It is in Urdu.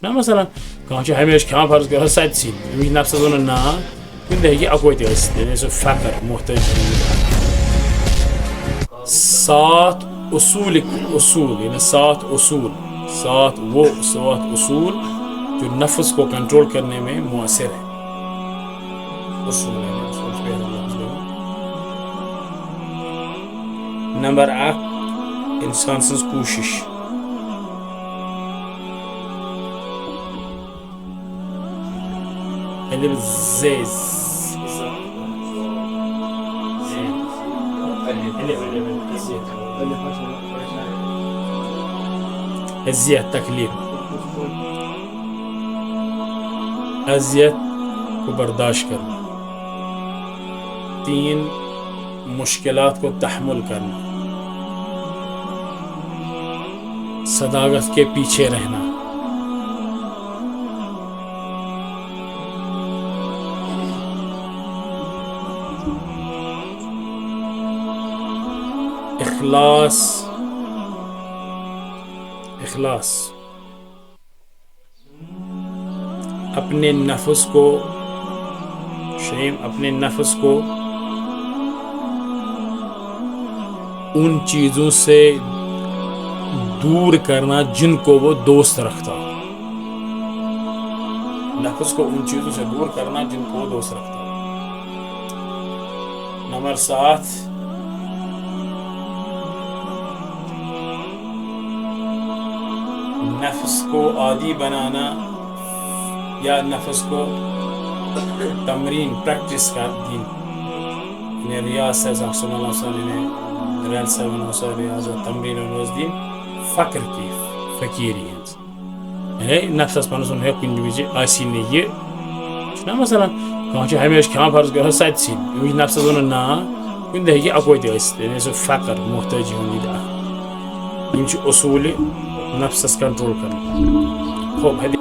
چھُنا مثلاً کانٛہہ چھُ ہمیشہِ کھٮ۪وان فرض کٔرِو سَتہِ سِنۍ أمِس چھُ نفسَس وَنُن نا کُنہِ دۄہ ہیٚکہِ اَکوے تہِ ٲسِتھ یعنی سُہ فقر محتٲج سات اصول یعنی سات وہ اصول جو نفس کو کنٹرول کرنے میں مؤثر ہے اصول نمبر 1 انسان سٕنٛز کوٗشِش اذیت تکلیف اذیت کو برداشت کرنا 3 مشکلات کو تحمل کرنا صداقت کے پیچھے رہنا اخلاص اپنے نفس کو ان چیزوں سے دور کرنا جن کو وہ دوست رکھتا ہو نفس کو ان چیزوں سے دور کرنا جن کو وہ دوست رکھتا ہو نمبر 7 نفس کو عادی بنانا یا نفس کو تمرین پریکٹس کا دین یعنی ریاض صاحب صلی اللہ علیہ وسلم ریاض صاحب ریاض تمرین روز دین فقر کی فقیری ہے نفسس پنسن ہے کُنہِ وِزِ آسی نہٕ یہِ چھُنا مثلاً کانٛہہ چھُ ہمیشہِ کھٮ۪وان فرض کٔرِو سَتہِ سِنۍ أمِس چھُ نفسَس وَنُن نا کُنہِ دۄہ ہیٚکہِ اَکوے تہِ ٲسِتھ یعنی سُہ فقر محتٲجی ہُنٛد یہِ تہِ اکھ یِم چھِ اصوٗلہِ نفسس کنٹرول کرنا